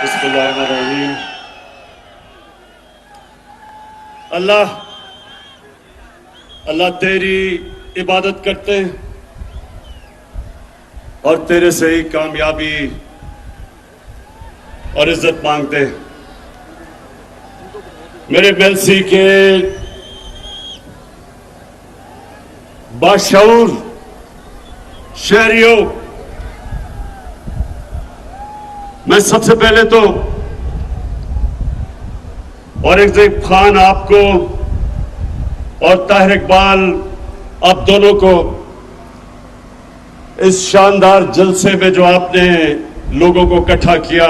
बिस्मिल्लाहिर्रहमानिर्रहीम। अल्लाह अल्लाह तेरी इबादत करते हैं और तेरे से ही कामयाबी और इज्जत मांगते हैं। मेरे मेलसी के बाशऊर शहरियों, मैं सबसे पहले तो औरंगजेब खान आपको और ताहिर इकबाल आप दोनों को इस शानदार जलसे में जो आपने लोगों को इकट्ठा किया,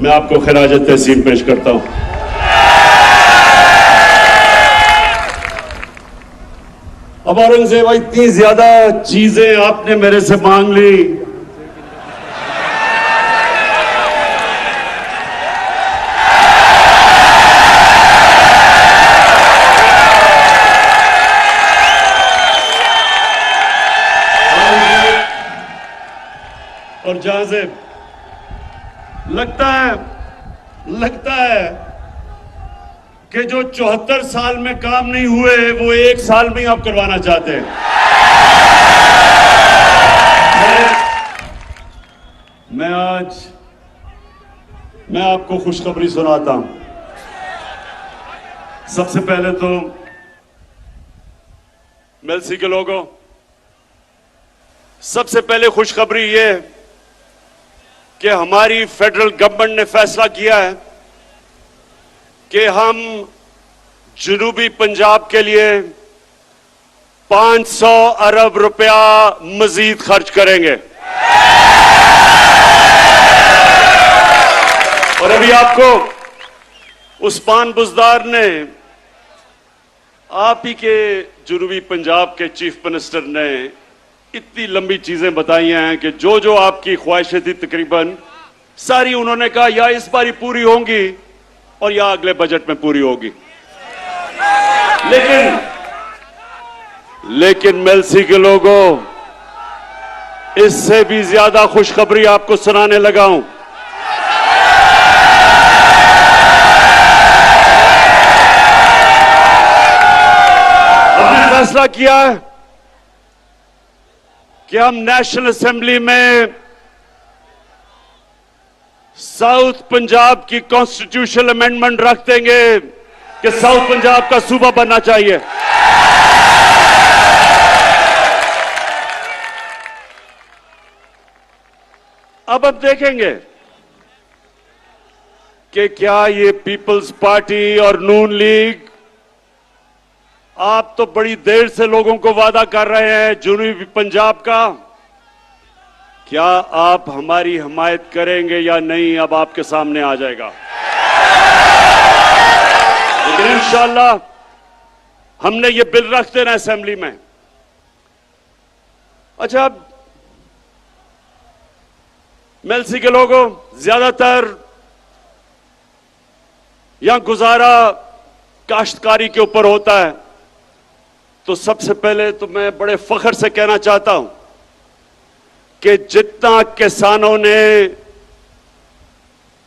मैं आपको खिराज तहसीन पेश करता हूं। अब औरंगजेब भाई, इतनी ज्यादा चीजें आपने मेरे से मांग ली, और जहां से लगता है कि जो 74 साल में काम नहीं हुए वो 1 साल में ही आप करवाना चाहते हैं। मैं आपको खुशखबरी सुनाता हूं। सबसे पहले तो मेलसी के लोगों, सबसे पहले खुशखबरी ये कि हमारी फेडरल गवर्नमेंट ने फैसला किया है कि हम जनूबी पंजाब के लिए 500 अरब रुपया मजीद खर्च करेंगे। और अभी आपको उस्मान बुज़दार ने, आप ही के जनूबी पंजाब के चीफ मिनिस्टर ने इतनी लंबी चीजें बताई हैं कि जो जो आपकी ख्वाहिशें थी तकरीबन सारी उन्होंने कहा या इस बारी पूरी होंगी और या अगले बजट में पूरी होगी। लेकिन मेलसी के लोगों, इससे भी ज्यादा खुशखबरी आपको सुनाने लगा हूं। हमने फैसला किया है कि हम नेशनल असेंबली में साउथ पंजाब की कॉन्स्टिट्यूशनल अमेंडमेंट रख देंगे कि साउथ पंजाब का सूबा बनना चाहिए। अब हम देखेंगे कि क्या ये पीपल्स पार्टी और नून लीग, आप तो बड़ी देर से लोगों को वादा कर रहे हैं जनूबी पंजाब का, क्या आप हमारी हिमायत करेंगे या नहीं, अब आपके सामने आ जाएगा। लेकिन इंशाअल्लाह हमने ये बिल रख देना असेंबली में। अच्छा, अब मेलसी के लोगों, ज्यादातर यहां गुजारा काश्तकारी के ऊपर होता है, तो सबसे पहले तो मैं बड़े फख्र से कहना चाहता हूं कि जितना किसानों ने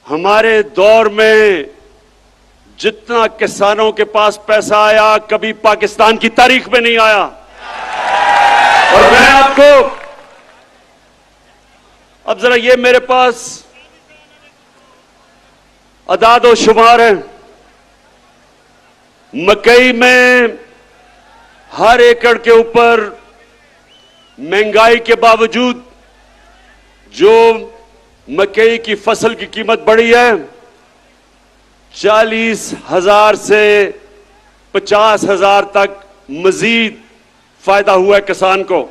हमारे दौर में, जितना किसानों के पास पैसा आया, कभी पाकिस्तान की तारीख में नहीं आया। और मैं आपको अब जरा ये मेरे पास अदाद और शुमार है। मकई में हर एकड़ के ऊपर महंगाई के बावजूद जो मकई की फसल की कीमत बढ़ी है, 40,000 से 50,000 तक मजीद फायदा हुआ है किसान को।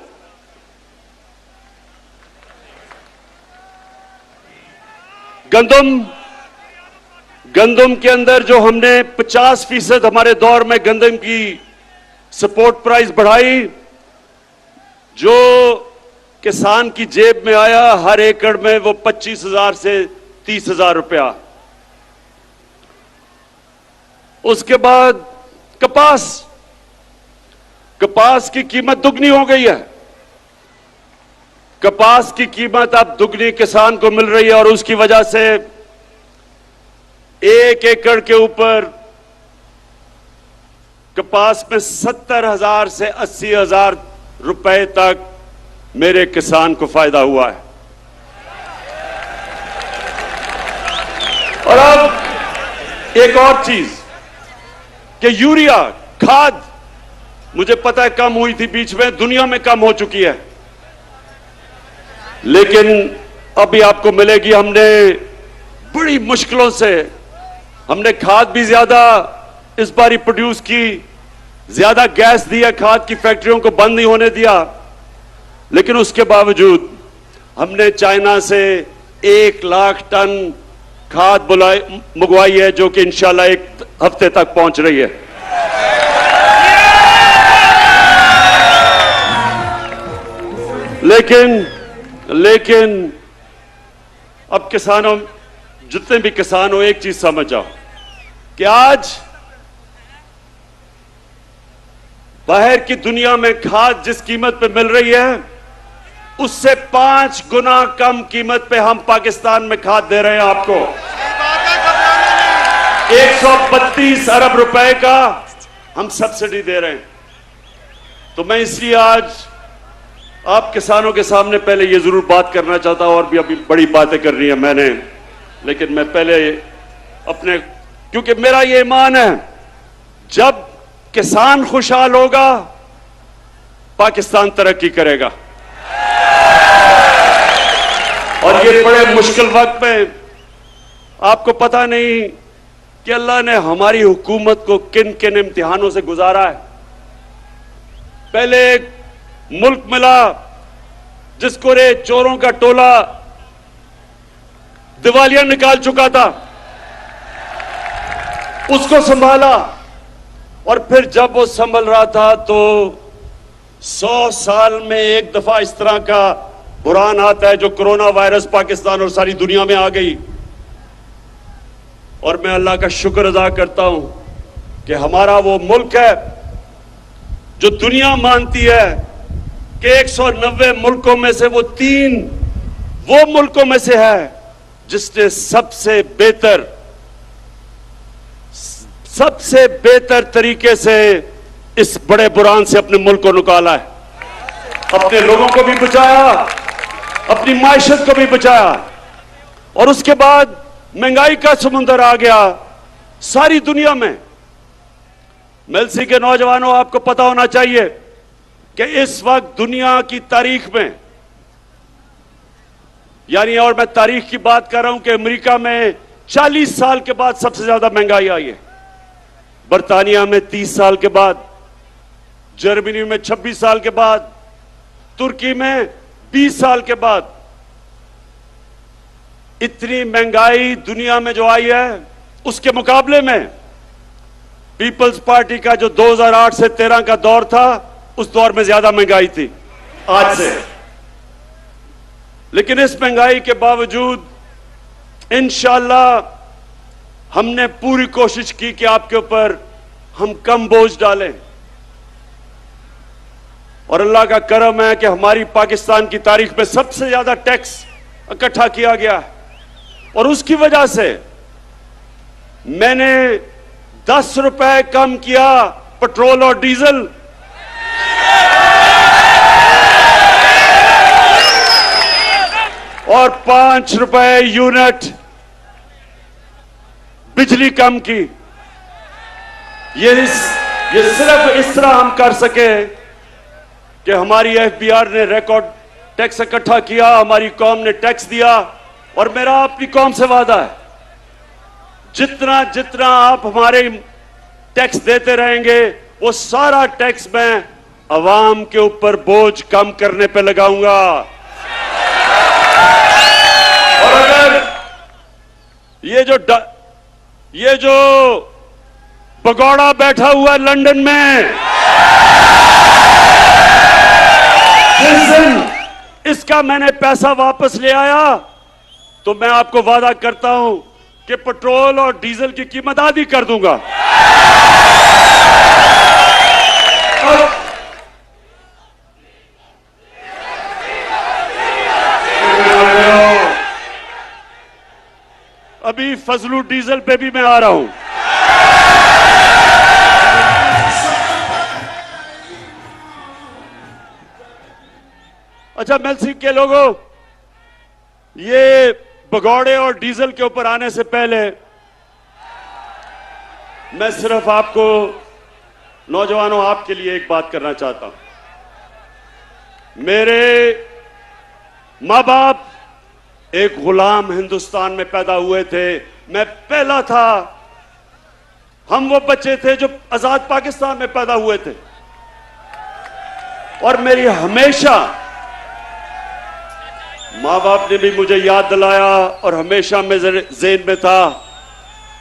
गंदम के अंदर जो हमने 50% हमारे दौर में गंदम की सपोर्ट प्राइस बढ़ाई, जो किसान की जेब में आया हर एकड़ में वो 25,000 से 30,000 रुपया। उसके बाद कपास की कीमत दुगनी हो गई है। कपास की कीमत अब दुगनी किसान को मिल रही है और उसकी वजह से 1 एकड़ के ऊपर कपास में 70,000 से 80,000 रुपए तक मेरे किसान को फायदा हुआ है। और अब एक और चीज कि यूरिया खाद, मुझे पता है कम हुई थी बीच में, दुनिया में कम हो चुकी है, लेकिन अभी आपको मिलेगी। हमने बड़ी मुश्किलों से हमने खाद भी ज्यादा इस बार प्रोड्यूस की, ज्यादा गैस दिया, खाद की फैक्ट्रियों को बंद नहीं होने दिया, लेकिन उसके बावजूद हमने चाइना से 1 लाख टन खाद मंगवाई है, जो कि इंशाल्लाह 1 हफ्ते तक पहुंच रही है। लेकिन अब किसानों, जितने भी किसान हो, एक चीज समझ जाओ कि आज बाहर की दुनिया में खाद जिस कीमत पे मिल रही है, उससे 5 गुना कम कीमत पे हम पाकिस्तान में खाद दे रहे हैं आपको। 132 अरब रुपए का हम सब्सिडी दे रहे हैं। तो मैं इसलिए आज आप किसानों के सामने पहले ये जरूर बात करना चाहता हूं, और भी अभी बड़ी बातें करनी है मैंने, लेकिन मैं पहले अपने, क्योंकि मेरा ये ईमान है, जब किसान खुशहाल होगा पाकिस्तान तरक्की करेगा। और ये बड़े मुश्किल वक्त में आपको पता नहीं कि अल्लाह ने हमारी हुकूमत को किन किन इम्तिहानों से गुजारा है। पहले एक मुल्क मिला जिसको रे चोरों का टोला दिवालिया निकाल चुका था, उसको संभाला, और फिर जब वो संभल रहा था तो 100 साल में एक दफा इस तरह का बुरान आता है, जो कोरोना वायरस पाकिस्तान और सारी दुनिया में आ गई। और मैं अल्लाह का शुक्र अदा करता हूं कि हमारा वो मुल्क है जो दुनिया मानती है कि 190 मुल्कों में से वो 3 वो मुल्कों में से है जिसने सबसे बेहतर तरीके से इस बड़े बुरान से अपने मुल्क को निकाला है, अपने लोगों को भी बचाया, अपनी माइशत को भी बचाया। और उसके बाद महंगाई का समुंदर आ गया सारी दुनिया में। मेलसी के नौजवानों, आपको पता होना चाहिए कि इस वक्त दुनिया की तारीख में, यानी, और मैं तारीख की बात कर रहा हूं कि अमेरिका में 40 साल के बाद सबसे ज्यादा महंगाई आई है, बर्तानिया में 30 साल के बाद, जर्मनी में 26 साल के बाद, तुर्की में 20 साल के बाद। इतनी महंगाई दुनिया में जो आई है, उसके मुकाबले में पीपल्स पार्टी का जो 2008 से 13 का दौर था, उस दौर में ज्यादा महंगाई थी आज से। लेकिन इस महंगाई के बावजूद इंशाअल्लाह हमने पूरी कोशिश की कि आपके ऊपर हम कम बोझ डालें, और अल्लाह का करम है कि हमारी पाकिस्तान की तारीख में सबसे ज्यादा टैक्स इकट्ठा किया गया है। और उसकी वजह से मैंने 10 रुपए कम किया पेट्रोल और डीजल, और 5 रुपए यूनिट बिजली कम की। ये सिर्फ इस तरह हम कर सके कि हमारी एफबीआर ने रिकॉर्ड टैक्स इकट्ठा किया, हमारी कौम ने टैक्स दिया। और मेरा अपनी कौम से वादा है, जितना जितना आप हमारे टैक्स देते रहेंगे, वो सारा टैक्स मैं अवाम के ऊपर बोझ कम करने पे लगाऊंगा। और अगर ये जो भगौड़ा बैठा हुआ है लंदन में, जिस दिन इसका मैंने पैसा वापस ले आया, तो मैं आपको वादा करता हूं कि पेट्रोल और डीजल की कीमत आधी कर दूंगा। अभी फजलू डीजल पे भी मैं आ रहा हूं। अच्छा मेलसी के लोगों, ये भगौड़े और डीजल के ऊपर आने से पहले मैं सिर्फ आपको, नौजवानों, आपके लिए एक बात करना चाहता हूं। मेरे मां बाप एक गुलाम हिंदुस्तान में पैदा हुए थे, मैं पहला था। हम वो बच्चे थे जो आजाद पाकिस्तान में पैदा हुए थे। और मेरी हमेशा मां बाप ने भी मुझे याद दिलाया और हमेशा मेरे ज़हन में था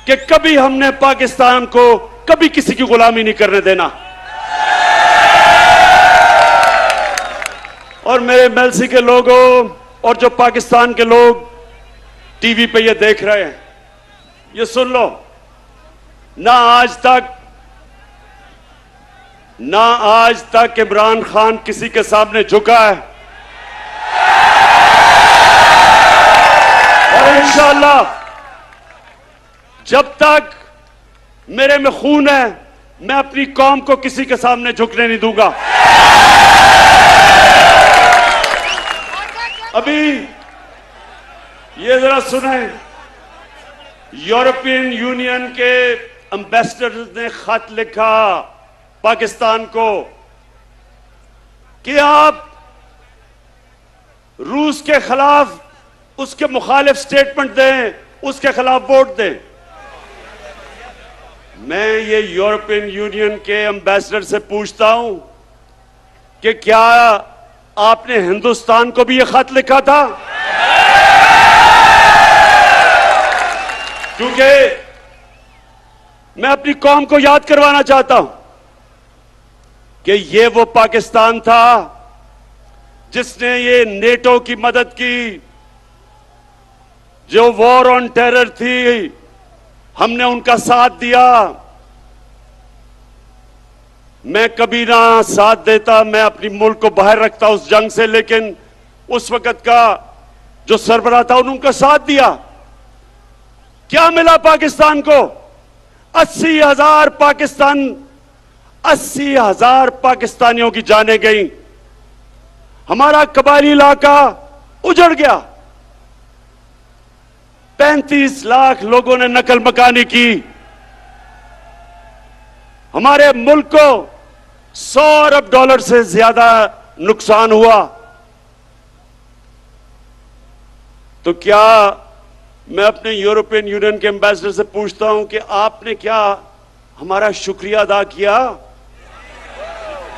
कि कभी हमने पाकिस्तान को कभी किसी की गुलामी नहीं करने देना। और मेरे मेलसी के लोगों और जो पाकिस्तान के लोग टीवी पे ये देख रहे हैं, ये सुन लो, ना आज तक इमरान खान किसी के सामने झुका है, और इंशाअल्लाह जब तक मेरे में खून है, मैं अपनी कौम को किसी के सामने झुकने नहीं दूंगा। अभी ये जरा सुने, यूरोपियन यूनियन के एम्बेसडर ने खत लिखा पाकिस्तान को कि आप रूस के खिलाफ उसके मुखालिफ स्टेटमेंट दें, उसके खिलाफ वोट दें। मैं ये यूरोपियन यूनियन के एम्बेसडर से पूछता हूं कि क्या आपने हिंदुस्तान को भी ये खत लिखा था? क्योंकि मैं अपनी कौम को याद करवाना चाहता हूं कि ये वो पाकिस्तान था जिसने ये नेटो की मदद की, जो वॉर ऑन टेरर थी, हमने उनका साथ दिया। मैं कभी ना साथ देता, मैं अपनी मुल्क को बाहर रखता उस जंग से, लेकिन उस वक्त का जो सरबराह था उन्होंने उनका साथ दिया। क्या मिला पाकिस्तान को? 80,000 पाकिस्तानियों की जानें गई, हमारा कबायली इलाका उजड़ गया, 35 लाख लोगों ने नकल मकानी की, हमारे मुल्क को 100 अरब डॉलर से ज्यादा नुकसान हुआ। तो क्या मैं अपने यूरोपियन यूनियन के एम्बेसडर से पूछता हूं कि आपने क्या हमारा शुक्रिया अदा किया?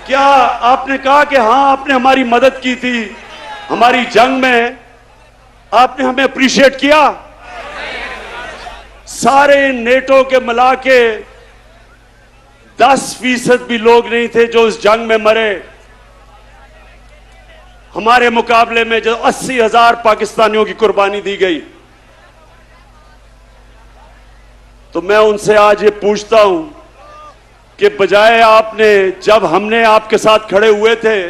क्या आपने कहा कि हां आपने हमारी मदद की थी, हमारी जंग में आपने हमें अप्रिशिएट किया? सारे नेटो के मिला के 10% भी लोग नहीं थे जो इस जंग में मरे। हमारे मुकाबले में जो 80,000 पाकिस्तानियों की कुर्बानी दी गई। तो मैं उनसे आज ये पूछता हूं कि बजाय आपने, जब हमने आपके साथ खड़े हुए थे,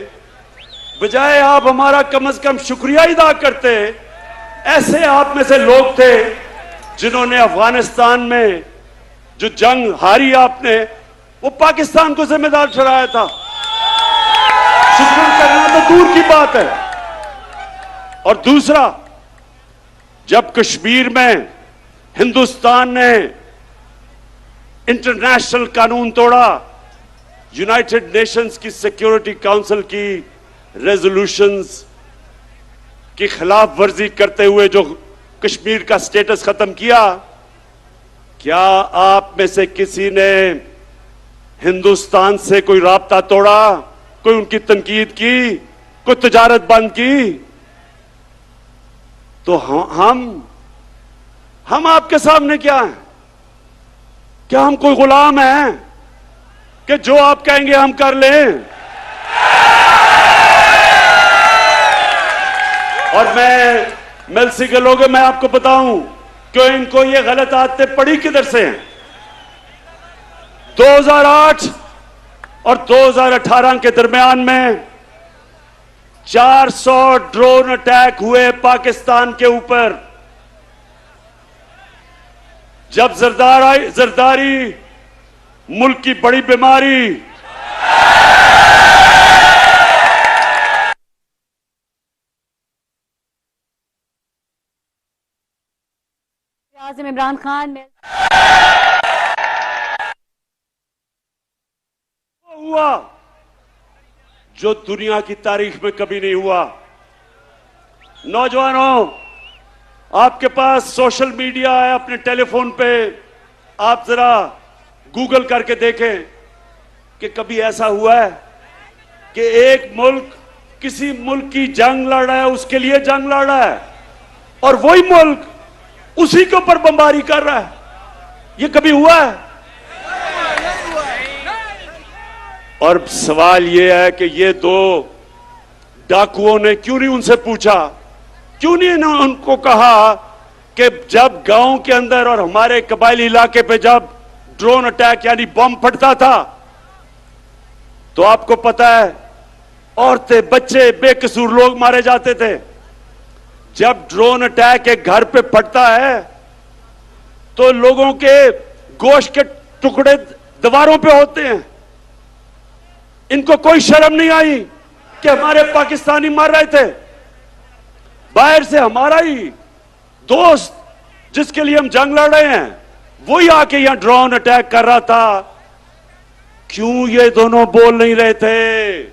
बजाय आप हमारा कम से कम शुक्रिया अदा करते। ऐसे आप में से लोग थे जिन्होंने अफगानिस्तान में जो जंग हारी आपने, वो पाकिस्तान को जिम्मेदार ठहराया था। शुक्र करना तो दूर की बात है। और दूसरा, जब कश्मीर में हिंदुस्तान ने इंटरनेशनल कानून तोड़ा, यूनाइटेड नेशंस की सिक्योरिटी काउंसिल की रेजोल्यूशंस की खिलाफ वर्जी करते हुए जो कश्मीर का स्टेटस खत्म किया, क्या आप में से किसी ने हिंदुस्तान से कोई राब्ता तोड़ा, कोई उनकी तनकीद की, कोई तिजारत बंद की? तो हम आपके सामने क्या हैं? क्या हम कोई गुलाम हैं कि जो आप कहेंगे हम कर लें? और मैं मेलसी के लोगों, मैं आपको बताऊं कि इनको ये गलत आदतें पड़ी किधर से हैं। 2008 और 2018 के दरमियान में 400 ड्रोन अटैक हुए पाकिस्तान के ऊपर। जब जरदारी मुल्क की बड़ी बीमारी, आज़म इमरान खान हुआ जो दुनिया की तारीख में कभी नहीं हुआ। नौजवानों, आपके पास सोशल मीडिया है, अपने टेलीफोन पे आप जरा गूगल करके देखें कि कभी ऐसा हुआ है कि एक मुल्क किसी मुल्क की जंग लड़ रहा है, उसके लिए जंग लड़ रहा है, और वही मुल्क उसी के ऊपर बमबारी कर रहा है। ये कभी हुआ है? और सवाल यह है कि ये दो डाकुओं ने क्यों नहीं उनसे पूछा, क्यों नहीं उनको कहा कि जब गांव के अंदर और हमारे कबायली इलाके पे जब ड्रोन अटैक यानी बम फटता था तो आपको पता है औरतें, बच्चे, बेकसूर लोग मारे जाते थे। जब ड्रोन अटैक एक घर पे फटता है तो लोगों के गोश्त के टुकड़े दीवारों पे होते हैं। इनको कोई शर्म नहीं आई कि हमारे पाकिस्तानी मर रहे थे। बाहर से हमारा ही दोस्त जिसके लिए हम जंग लड़ रहे हैं वही आके यहां ड्रोन अटैक कर रहा था। क्यों ये दोनों बोल नहीं रहे थे?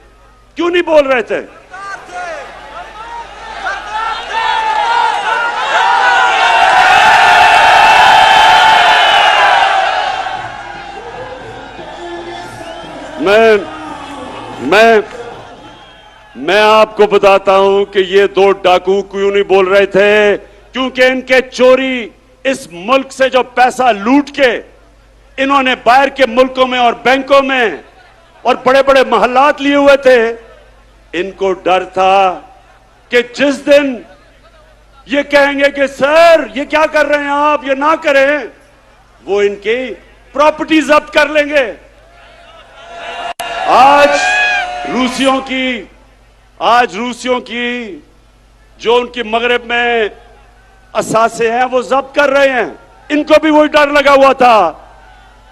क्यों नहीं बोल रहे थे? मैं आपको बताता हूं कि ये दो डाकू क्यों नहीं बोल रहे थे, क्योंकि इनके चोरी इस मुल्क से जो पैसा लूट के इन्होंने बाहर के मुल्कों में और बैंकों में और बड़े बड़े महल्लात लिए हुए थे, इनको डर था कि जिस दिन ये कहेंगे कि सर ये क्या कर रहे हैं आप, ये ना करें, वो इनकी प्रॉपर्टी जब्त कर लेंगे। आज रूसियों की जो उनकी मगरब में असासे हैं वो जब्त कर रहे हैं। इनको भी वही डर लगा हुआ था।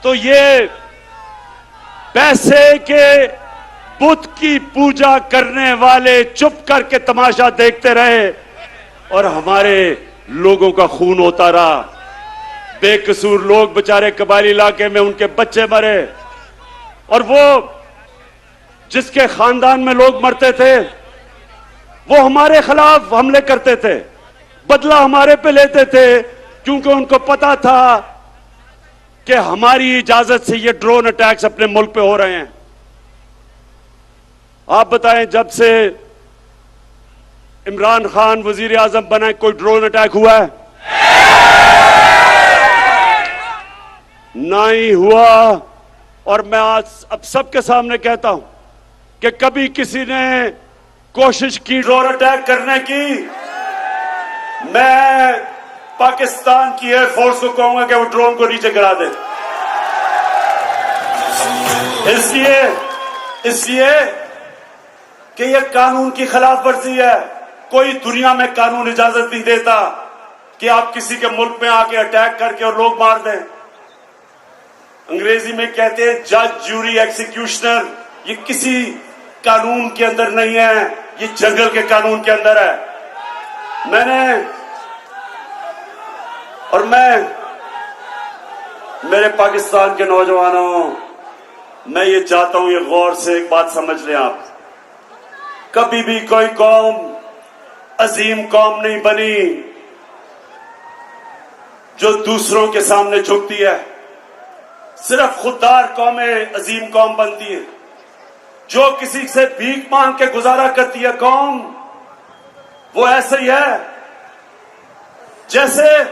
तो ये पैसे के बुत की पूजा करने वाले चुप करके तमाशा देखते रहे और हमारे लोगों का खून होता रहा। बेकसूर लोग बेचारे कबायली इलाके में उनके बच्चे मरे, और वो जिसके खानदान में लोग मरते थे वो हमारे खिलाफ हमले करते थे, बदला हमारे पे लेते थे, क्योंकि उनको पता था कि हमारी इजाजत से ये ड्रोन अटैक्स अपने मुल्क पे हो रहे हैं। आप बताएं, जब से इमरान खान वजीर आजम बना कोई ड्रोन अटैक हुआ है? ना ही हुआ। और मैं आज अब सबके सामने कहता हूं कि कभी किसी ने कोशिश की ड्रोन अटैक करने की, मैं पाकिस्तान की एयरफोर्स को कहूंगा कि वो ड्रोन को नीचे गिरा दे। इसलिए कि यह कानून की खिलाफ वर्जी है। कोई दुनिया में कानून इजाजत नहीं देता कि आप किसी के मुल्क में आके अटैक करके और लोग मार दें। अंग्रेजी में कहते हैं जज, ज्यूरी, एक्सिक्यूशनर। ये किसी कानून के अंदर नहीं है, ये जंगल के कानून के अंदर है। मेरे पाकिस्तान के नौजवानों, मैं ये चाहता हूं, ये गौर से एक बात समझ लें आप। कभी भी कोई कौम अजीम कौम नहीं बनी जो दूसरों के सामने झुकती है। सिर्फ खुददार कौमें अजीम कौम बनती है। जो किसी से भीख मांग के गुजारा करती है कौम, वो ऐसे ही है जैसे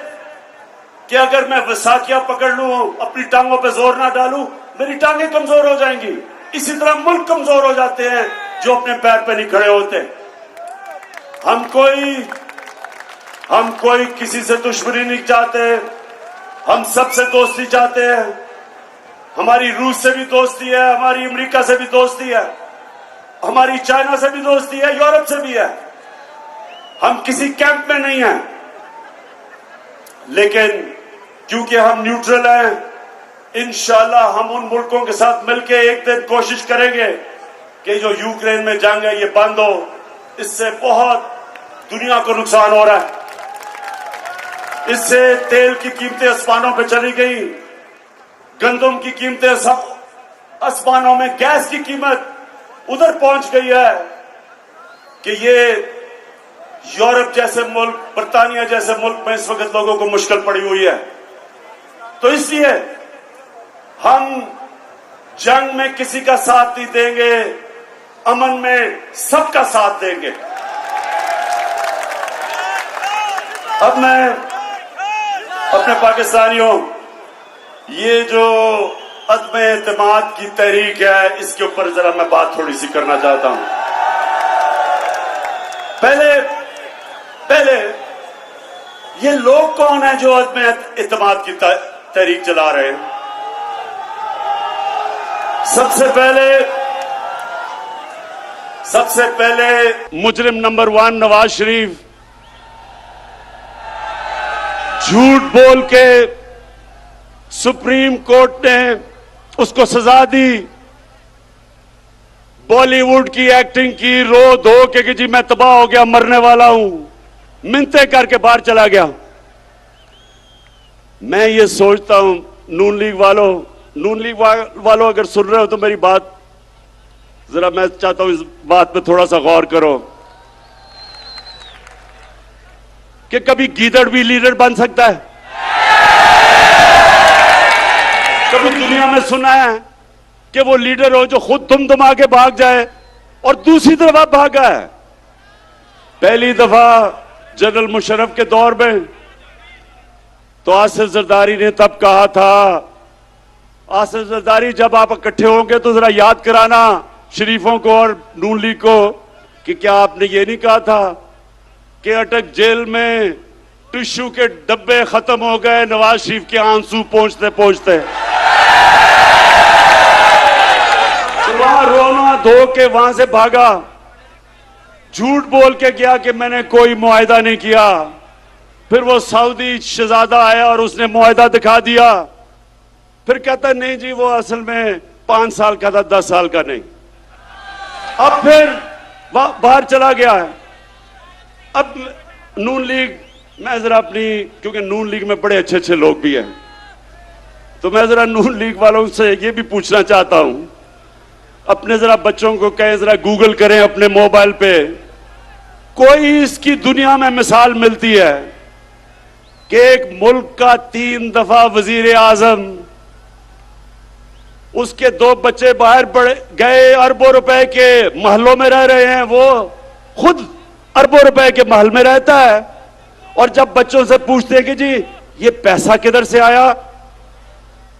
कि अगर मैं वसाखियां पकड़ लूं, अपनी टांगों पे जोर ना डालूं, मेरी टांगें कमजोर हो जाएंगी। इसी तरह मुल्क कमजोर हो जाते हैं जो अपने पैर पे नहीं खड़े होते। हम कोई किसी से दुश्मनी नहीं चाहते, हम सबसे दोस्ती चाहते हैं। हमारी रूस से भी दोस्ती है, हमारी अमेरिका से भी दोस्ती है, हमारी चाइना से भी दोस्ती है, यूरोप से भी है। हम किसी कैंप में नहीं हैं, लेकिन क्योंकि हम न्यूट्रल हैं। इंशाल्लाह हम उन मुल्कों के साथ मिलकर एक दिन कोशिश करेंगे कि जो यूक्रेन में जंग है ये बंद हो। इससे बहुत दुनिया को नुकसान हो रहा है। इससे तेल की कीमतें आसमानों पे चली गई, गंदम की कीमतें सब आसमानों में, गैस की कीमत उधर पहुंच गई है कि ये यूरोप जैसे मुल्क, बर्तानिया जैसे मुल्क में इस वक्त लोगों को मुश्किल पड़ी हुई है। तो इसलिए हम जंग में किसी का साथ नहीं देंगे, अमन में सबका साथ देंगे। अब मैं अपने पाकिस्तानियों, ये जो अदम एतमाद की तहरीक है इसके ऊपर जरा मैं बात थोड़ी सी करना चाहता हूं। पहले ये लोग कौन है जो अदम एतमाद की तहरीक चला रहे हैं? सबसे पहले मुजरिम नंबर 1 नवाज शरीफ झूठ बोल के सुप्रीम कोर्ट ने उसको सजा दी। बॉलीवुड की एक्टिंग की, रो धो के कि जी मैं तबाह हो गया, मरने वाला हूं, मिन्नतें करके बाहर चला गया। मैं ये सोचता हूं नून लीग वालों अगर सुन रहे हो तो मेरी बात जरा, मैं चाहता हूं इस बात पे थोड़ा सा गौर करो कि कभी गीदड़ भी लीडर बन सकता है? कभी दुनिया में सुना है कि वो लीडर हो जो खुद दुमदुमा के भाग जाए और दूसरी तरफ भागा है? पहली दफा जनरल मुशर्रफ के दौर में तो आसिफ जरदारी ने तब कहा था, आसिफ जरदारी जब आप इकट्ठे होंगे तो जरा याद कराना शरीफों को और नून लीग को कि क्या आपने ये नहीं कहा था कि अटक जेल में टिश्यू के डब्बे खत्म हो गए नवाज शरीफ के आंसू पहुंचते पहुंचते। तो वहां रोना धो के वहां से भागा, झूठ बोल के गया कि मैंने कोई मुआहिदा नहीं किया। फिर वो सऊदी शहजादा आया और उसने मुआहिदा दिखा दिया। फिर कहता नहीं जी वो असल में 5 साल का था, 10 साल का नहीं। अब फिर बाहर चला गया है। अब नून लीग, मैं जरा अपनी, क्योंकि नून लीग में बड़े अच्छे अच्छे लोग भी हैं, तो मैं जरा नून लीग वालों से ये भी पूछना चाहता हूं, अपने जरा बच्चों को कहें जरा गूगल करें अपने मोबाइल पे, कोई इसकी दुनिया में मिसाल मिलती है कि एक मुल्क का 3 दफा वजीर आजम, उसके 2 बच्चे बाहर गए, अरबों रुपए के महलों में रह रहे हैं, वो खुद अरबों रुपए के महल में रहता है, और जब बच्चों से पूछते हैं कि जी ये पैसा किधर से आया,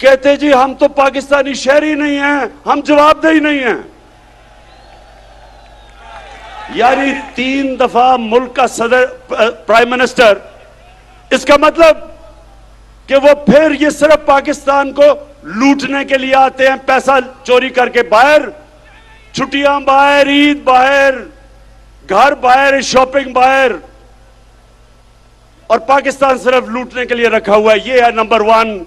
कहते जी हम तो पाकिस्तानी शहरी नहीं हैं, हम जवाबदेही नहीं हैं। यानी 3 दफा मुल्क का सदर, प्राइम मिनिस्टर, इसका मतलब कि वो फिर ये सिर्फ पाकिस्तान को लूटने के लिए आते हैं, पैसा चोरी करके बाहर, छुट्टियां बाहर, ईद बाहर, घर बाहर, शॉपिंग बाहर, और पाकिस्तान सिर्फ लूटने के लिए रखा हुआ है। ये है नंबर 1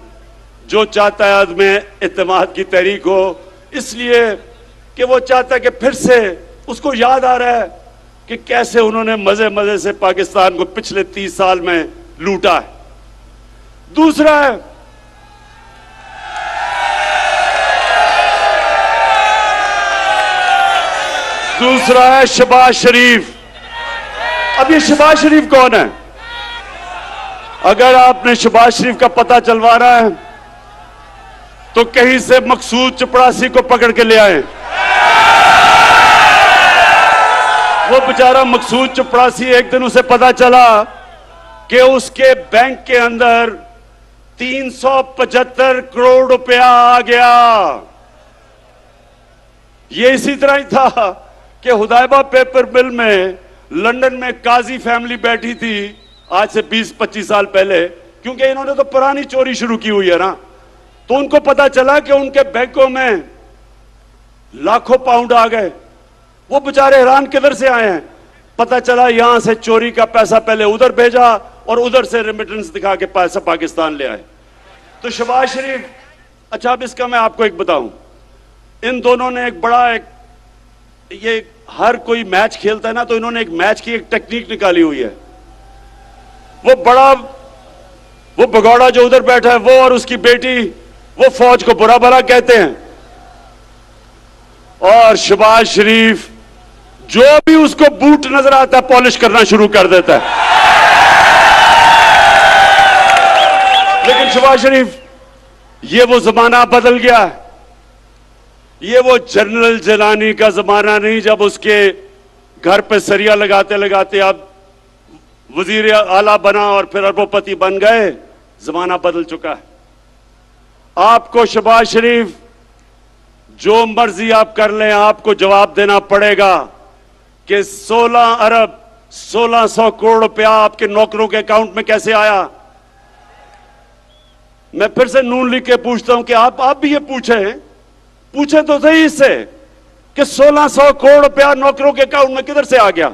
जो चाहता है आदमी इत्तेमाद की तहरीक हो, इसलिए कि वो चाहता है कि फिर से उसको याद आ रहा है कि कैसे उन्होंने मजे मजे से पाकिस्तान को पिछले 30 साल में लूटा है। दूसरा है शहबाज शरीफ। अब ये शहबाज शरीफ कौन है? अगर आपने शहबाज शरीफ का पता चलवाना है तो कहीं से मकसूद चपरासी को पकड़ के ले आए। वो बेचारा मकसूद चपरासी, एक दिन उसे पता चला कि उसके बैंक के अंदर 375 करोड़ रुपया आ गया। ये इसी तरह ही था कि हुदैबा पेपर मिल में लंदन में काजी फैमिली बैठी थी आज से 20-25 साल पहले, क्योंकि इन्होंने तो पुरानी चोरी शुरू की हुई है ना, तो उनको पता चला कि उनके बैंकों में लाखों पाउंड आ गए। वो बेचारे हैरान, किधर से आए हैं? पता चला यहां से चोरी का पैसा पहले उधर भेजा और उधर से रेमिटेंस दिखा के पैसा पाकिस्तान ले आए। तो शहबाज शरीफ, अच्छा अब इसका मैं आपको एक बताऊं, इन दोनों ने एक बड़ा ये हर कोई मैच खेलता है ना, तो इन्होंने एक मैच की एक टेक्निक निकाली हुई है। वो भगौड़ा जो उधर बैठा है, वो और उसकी बेटी, वो फौज को बुरा भला कहते हैं, और शहबाज शरीफ जो भी उसको बूट नजर आता है पॉलिश करना शुरू कर देता है। लेकिन शहबाज शरीफ, ये वो जमाना बदल गया है। ये वो जनरल जिलानी का जमाना नहीं, जब उसके घर पे सरिया लगाते लगाते अब वजीर आला बना और फिर अरबोपति बन गए। जमाना बदल चुका है। आपको शहबाज शरीफ जो मर्जी आप कर लें, आपको जवाब देना पड़ेगा कि 16 अरब 1600 करोड़ रुपया आपके नौकरों के अकाउंट में कैसे आया। मैं फिर से नून लिख के पूछता हूं कि आप भी ये पूछे तो सही इससे कि 1600 करोड़ रुपया नौकरों के अकाउंट में किधर से आ गया।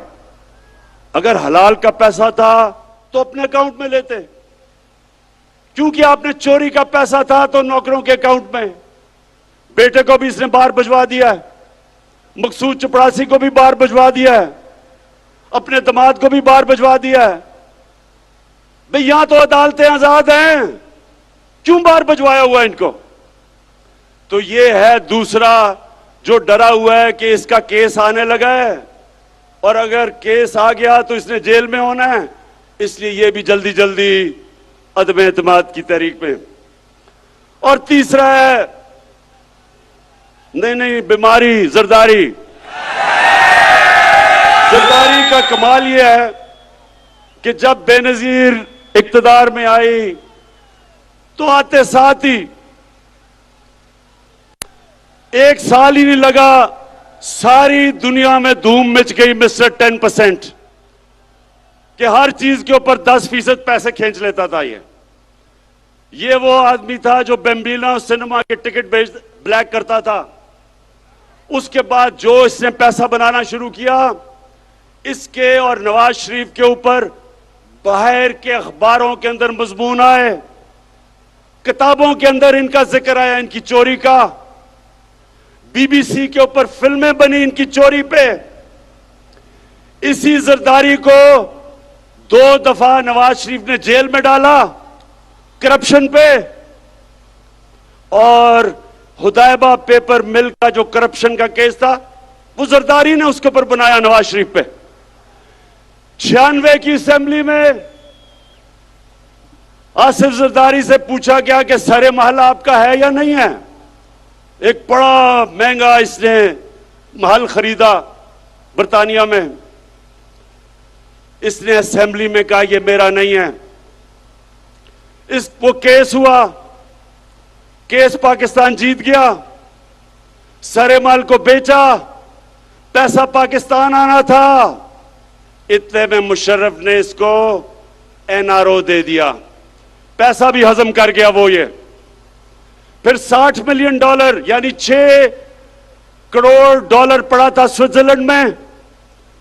अगर हलाल का पैसा था तो अपने अकाउंट में लेते, क्योंकि आपने चोरी का पैसा था तो नौकरों के अकाउंट में। बेटे को भी इसने बाहर भिजवा दिया है, मकसूद चपड़ासी को भी बाहर भिजवा दिया है, अपने दामाद को भी बाहर भिजवा दिया है। भाई यहां तो अदालतें आजाद हैं, क्यों बाहर भिजवाया हुआ है इनको। तो ये है दूसरा जो डरा हुआ है कि इसका केस आने लगा है, और अगर केस आ गया तो इसने जेल में होना है, इसलिए ये भी जल्दी जल्दी अदम एतमाद की तहरीक में। और तीसरा है नहीं बीमारी, जरदारी। जरदारी का कमाल यह है कि जब बेनजीर इक्तदार में आई तो आते साथ ही एक साल ही नहीं लगा, सारी दुनिया में धूम मच गई मिस्टर 10% कि हर चीज के ऊपर 10% पैसे खींच लेता था। ये वो आदमी था जो बेम्बिना सिनेमा के टिकट ब्लैक करता था। उसके बाद जो इसने पैसा बनाना शुरू किया, इसके और नवाज शरीफ के ऊपर बाहर के अखबारों के अंदर मजमून आए, किताबों के अंदर इनका जिक्र आया, इनकी चोरी का। बीबीसी के ऊपर फिल्में बनी इनकी चोरी पे। इसी जरदारी को 2 दफा नवाज शरीफ ने जेल में डाला करप्शन पे, और हुदैबा पेपर मिल का जो करप्शन का केस था वो जरदारी ने उसके ऊपर बनाया नवाज शरीफ पे। 96 की असेंबली में आसिफ जरदारी से पूछा गया कि सारे महल आपका है या नहीं है। एक बड़ा महंगा इसने महल खरीदा बर्तानिया में। इसने असेंबली में कहा यह मेरा नहीं है। वो केस हुआ, केस पाकिस्तान जीत गया, सारे माल को बेचा, पैसा पाकिस्तान आना था। इतने में मुशर्रफ ने इसको एनआरओ दे दिया, पैसा भी हजम कर गया वो। ये फिर $60 मिलियन यानी $6 करोड़ पड़ा था स्विट्जरलैंड में।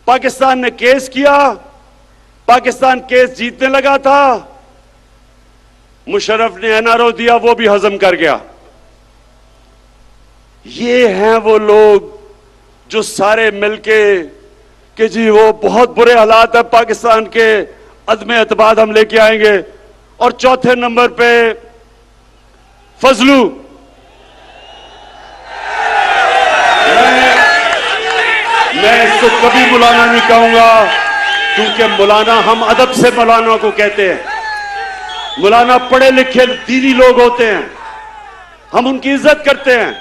पाकिस्तान ने केस किया, पाकिस्तान केस जीतने लगा था, मुशर्रफ ने एनआरओ दिया, वो भी हजम कर गया। ये हैं वो लोग जो सारे मिलके कि जी वो बहुत बुरे हालात है पाकिस्तान के, अदम एतमाद हम लेके आएंगे। और चौथे नंबर पे फजलू। मैं इसको कभी मौलाना नहीं कहूंगा, क्योंकि मौलाना, हम अदब से मौलाना को कहते हैं। मौलाना पढ़े लिखे दीनी लोग होते हैं, हम उनकी इज्जत करते हैं।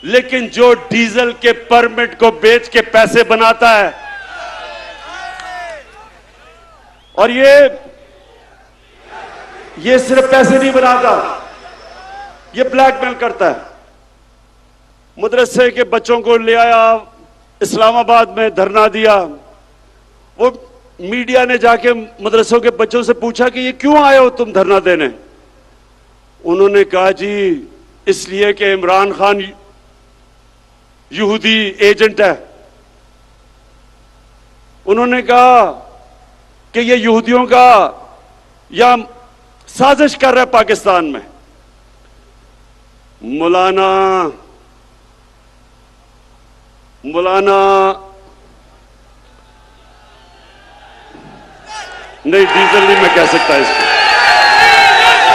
लेकिन जो डीजल के परमिट को बेच के पैसे बनाता है, और ये सिर्फ पैसे नहीं बनाता, ये ब्लैकमेल करता है। मदरसे के बच्चों को ले आया, इस्लामाबाद में धरना दिया। वो मीडिया ने जाके मदरसों के बच्चों से पूछा कि ये क्यों आए हो तुम धरना देने। उन्होंने कहा जी इसलिए कि इमरान खान यहूदी एजेंट है। उन्होंने कहा कि ये यहूदियों का या साजिश कर रहा है पाकिस्तान में। मौलाना नहीं, डीजल नहीं मैं कह सकता इसको।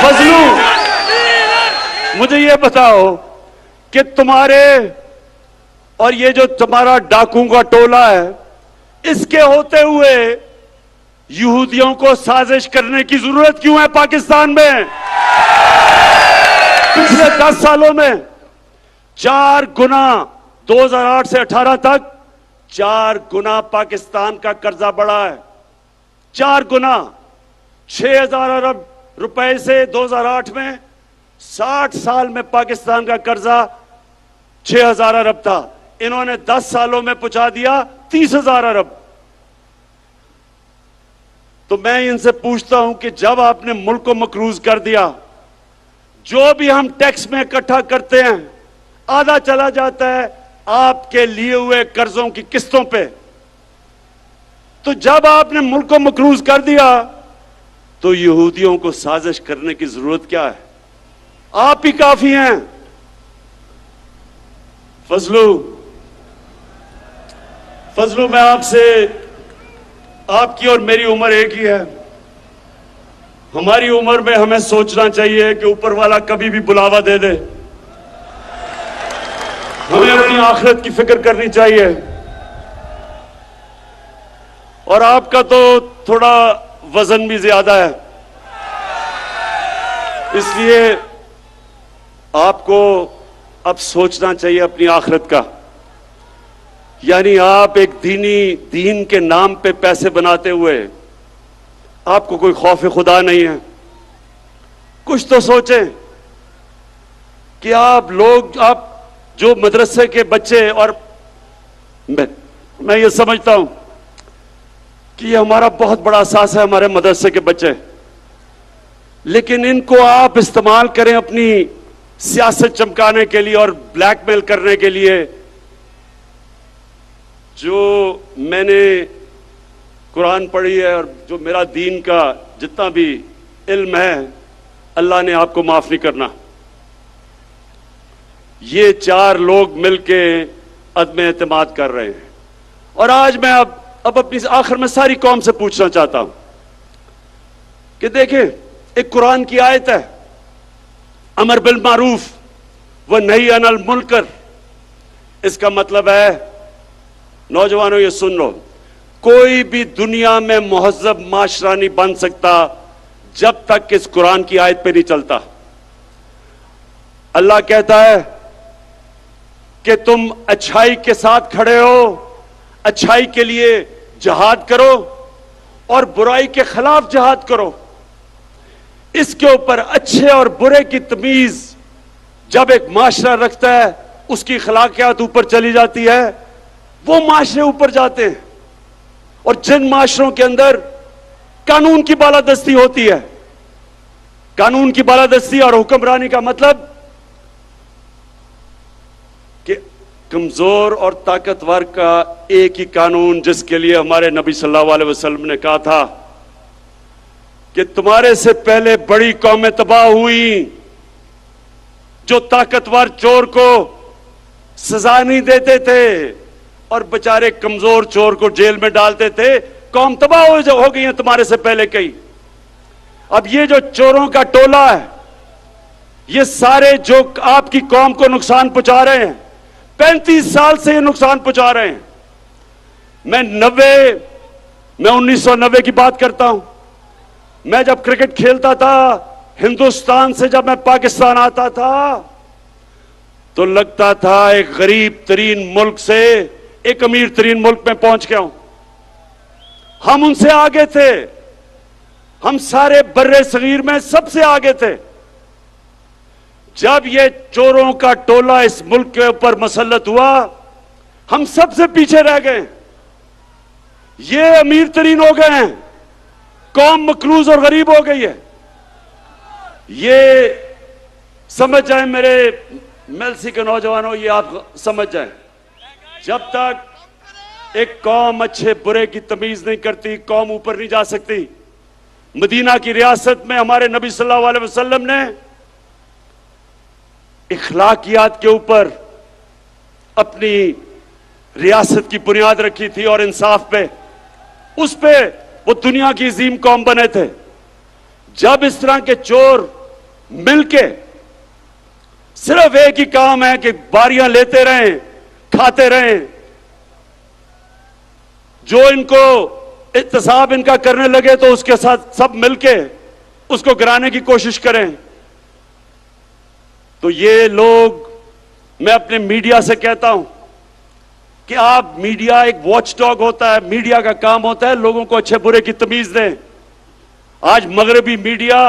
फजलू, मुझे ये बताओ कि तुम्हारे और ये जो तुम्हारा डाकुओं का टोला है, इसके होते हुए यहूदियों को साजिश करने की जरूरत क्यों है पाकिस्तान में? पिछले 10 सालों में 4 गुना, 2008 से 18 तक 4 गुना पाकिस्तान का कर्जा बढ़ा है। 4 गुना, 6,000 अरब रुपए से 2008 में, 60 साल में पाकिस्तान का कर्जा 6,000 अरब था। इन्होंने 10 सालों में पहुंचा दिया 30,000 अरब। तो मैं इनसे पूछता हूं कि जब आपने मुल्क को मकरूज कर दिया, जो भी हम टैक्स में इकट्ठा करते हैं आधा चला जाता है आपके लिए हुए कर्जों की किस्तों पे। तो जब आपने मुल्क को मकरूज कर दिया तो यहूदियों को साजिश करने की जरूरत क्या है? आप ही काफी हैं। फजलू, मैं आपसे, आपकी और मेरी उम्र एक ही है। हमारी उम्र में हमें सोचना चाहिए कि ऊपर वाला कभी भी बुलावा दे दे। हमें अपनी आखिरत की फिक्र करनी चाहिए। और आपका तो थोड़ा वजन भी ज्यादा है, इसलिए आपको अब सोचना चाहिए अपनी आखिरत का। यानी आप एक दीन के नाम पे पैसे बनाते हुए आपको कोई खौफ खुदा नहीं है। कुछ तो सोचें कि आप जो मदरसे के बच्चे, और मैं ये समझता हूं कि ये हमारा बहुत बड़ा एहसास है, हमारे मदरसे के बच्चे, लेकिन इनको आप इस्तेमाल करें अपनी सियासत चमकाने के लिए और ब्लैकमेल करने के लिए। जो मैंने कुरान पढ़ी है और जो मेरा दीन का जितना भी इल्म है, अल्लाह ने आपको माफ नहीं करना। ये 4 लोग मिलके अदम एतमाद कर रहे हैं। और आज मैं अब अपनी आखिर में सारी कौम से पूछना चाहता हूं कि देखें, एक कुरान की आयत है, अमर बिल मारूफ व नही अनिल मुनकर। इसका मतलब है, नौजवानों ये सुन लो, कोई भी दुनिया में मुहज्जब माशरा नहीं बन सकता जब तक इस कुरान की आयत पे नहीं चलता। अल्लाह कहता है कि तुम अच्छाई के साथ खड़े हो, अच्छाई के लिए जिहाद करो और बुराई के खिलाफ जिहाद करो। इसके ऊपर अच्छे और बुरे की तमीज जब एक माशरा रखता है, उसकी अखलाकियात ऊपर चली जाती है, वो माशरे ऊपर जाते हैं। और जिन माशरों के अंदर कानून की बालादस्ती होती है, कानून की बालादस्ती और हुक्मरानी का मतलब कि कमजोर और ताकतवर का एक ही कानून, जिसके लिए हमारे नबी सल्लल्लाहु अलैहि वसल्लम ने कहा था कि तुम्हारे से पहले बड़ी कौमें तबाह हुई जो ताकतवर चोर को सजा नहीं देते थे और बेचारे कमजोर चोर को जेल में डालते थे। कौम तबाह हो गई है तुम्हारे से पहले कई। अब ये जो चोरों का टोला है, ये सारे जो आपकी कौम को नुकसान पहुंचा रहे हैं, 35 साल से ये नुकसान पहुंचा रहे हैं। मैं 1990 की बात करता हूं। मैं जब क्रिकेट खेलता था, हिंदुस्तान से जब मैं पाकिस्तान आता था, तो लगता था एक गरीब तरीन मुल्क से एक अमीर तरीन मुल्क में पहुंच गया हूं। हम उनसे आगे थे, हम सारे बर्रे सगीर में सबसे आगे थे। जब ये चोरों का टोला इस मुल्क के ऊपर मसल्लत हुआ, हम सबसे पीछे रह गए। ये अमीर तरीन हो गए हैं, कौम मकरूज और गरीब हो गई है। ये समझ जाए मेरे मेलसी के नौजवानों, ये आप समझ जाए, जब तक एक कौम अच्छे बुरे की तमीज नहीं करती, कौम ऊपर नहीं जा सकती। मदीना की रियासत में हमारे नबी सल्लल्लाहु अलैहि वसल्लम ने इखलाकियात के ऊपर अपनी रियासत की बुनियाद रखी थी और इंसाफ पे, उस पे वो दुनिया की अजीम कौम बने थे। जब इस तरह के चोर मिलके सिर्फ एक ही काम है कि बारियां लेते रहें, खाते रहें, जो इनको इत्तेसाब इनका करने लगे तो उसके साथ सब मिलके उसको गिराने की कोशिश करें, तो ये लोग, मैं अपने मीडिया से कहता हूं कि आप, मीडिया एक वॉचडॉग होता है, मीडिया का काम होता है लोगों को अच्छे बुरे की तमीज दें। आज मगरबी मीडिया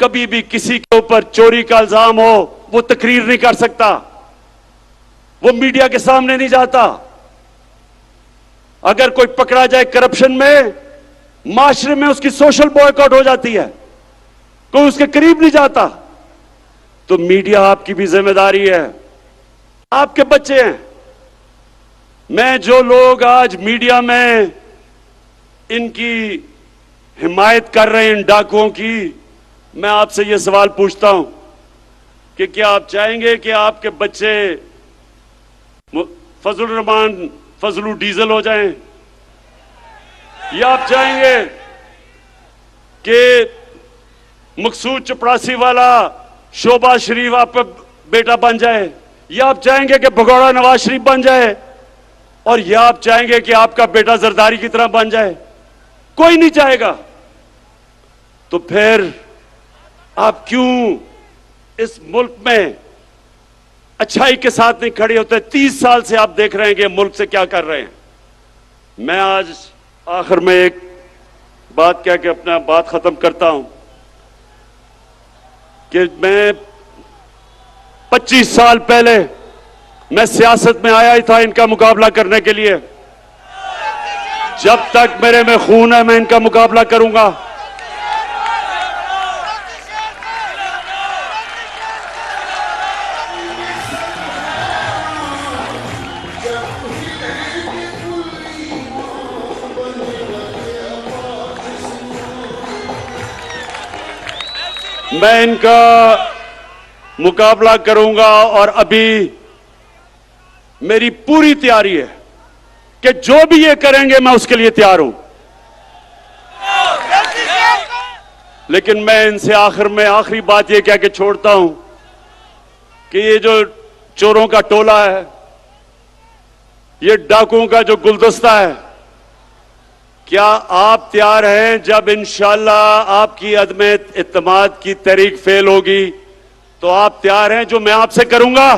कभी भी किसी के ऊपर चोरी का इल्जाम हो वो तकरीर नहीं कर सकता, वो मीडिया के सामने नहीं जाता। अगर कोई पकड़ा जाए करप्शन में, माशरे में उसकी सोशल बॉयकॉट हो जाती है, कोई उसके करीब नहीं जाता। तो मीडिया आपकी भी जिम्मेदारी है, आपके बच्चे हैं। मैं जो लोग आज मीडिया में इनकी हिमायत कर रहे हैं इन डाकुओं की, मैं आपसे यह सवाल पूछता हूं कि क्या आप चाहेंगे कि आपके बच्चे फजलुर रहमान फजलू डीजल हो जाएं, या आप चाहेंगे कि मकसूद चपरासी वाला शोभा शरीफ आपका बेटा बन जाए, या आप चाहेंगे कि भगोड़ा नवाज शरीफ बन जाए, और या आप चाहेंगे कि आपका बेटा जरदारी की तरह बन जाए? कोई नहीं चाहेगा। तो फिर आप क्यों इस मुल्क में अच्छाई के साथ नहीं खड़े होते? 30 साल से आप देख रहे हैं कि मुल्क से क्या कर रहे हैं। मैं आज आखिर में एक बात कह के अपना बात खत्म करता हूं कि मैं 25 साल पहले मैं सियासत में आया ही था इनका मुकाबला करने के लिए। जब तक मेरे में खून है मैं इनका मुकाबला करूंगा। मैं इनका मुकाबला करूंगा और अभी मेरी पूरी तैयारी है कि जो भी ये करेंगे मैं उसके लिए तैयार हूं। लेकिन मैं इनसे आखिर में आखिरी बात ये कह के छोड़ता हूं कि ये जो चोरों का टोला है, ये डाकुओं का जो गुलदस्ता है, क्या आप तैयार हैं जब इंशाअल्लाह आपकी अदम इत्तेमाद की तहरीक फेल होगी तो आप तैयार हैं जो मैं आपसे करूंगा?